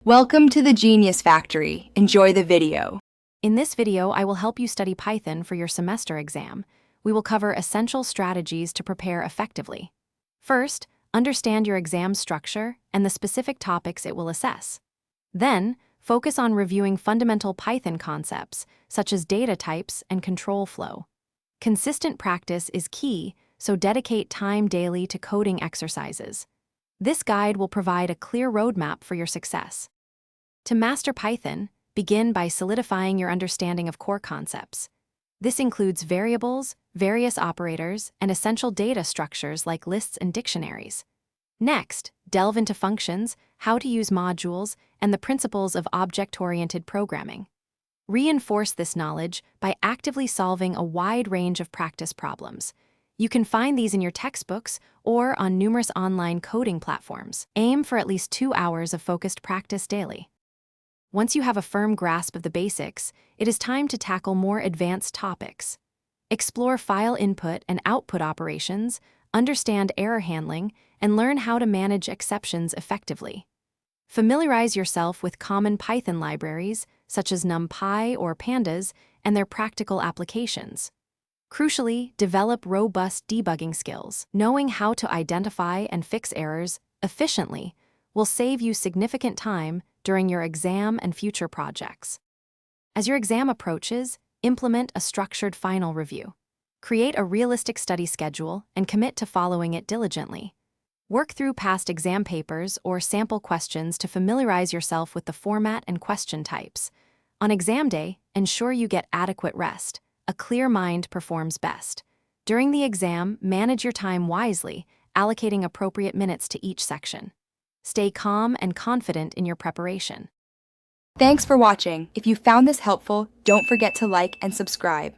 Welcome to the Genius Factory. Enjoy the video. In this video, I will help you study Python for your semester exam. We will cover essential strategies to prepare effectively. First, understand your exam structure and the specific topics it will assess. Then, focus on reviewing fundamental Python concepts, such as data types and control flow. Consistent practice is key, so dedicate time daily to coding exercises. This guide will provide a clear roadmap for your success. To master Python, begin by solidifying your understanding of core concepts. This includes variables, various operators, and essential data structures like lists and dictionaries. Next, delve into functions, how to use modules, and the principles of object-oriented programming. Reinforce this knowledge by actively solving a wide range of practice problems. You can find these in your textbooks or on numerous online coding platforms. Aim for at least 2 hours of focused practice daily. Once you have a firm grasp of the basics, it is time to tackle more advanced topics. Explore file input and output operations, understand error handling, and learn how to manage exceptions effectively. Familiarize yourself with common Python libraries, such as NumPy or Pandas, and their practical applications. Crucially, develop robust debugging skills. Knowing how to identify and fix errors efficiently will save you significant time during your exam and future projects. As your exam approaches, implement a structured final review. Create a realistic study schedule and commit to following it diligently. Work through past exam papers or sample questions to familiarize yourself with the format and question types. On exam day, ensure you get adequate rest. A clear mind performs best. During the exam, manage your time wisely, allocating appropriate minutes to each section. Stay calm and confident in your preparation. Thanks for watching. If you found this helpful, don't forget to like and subscribe.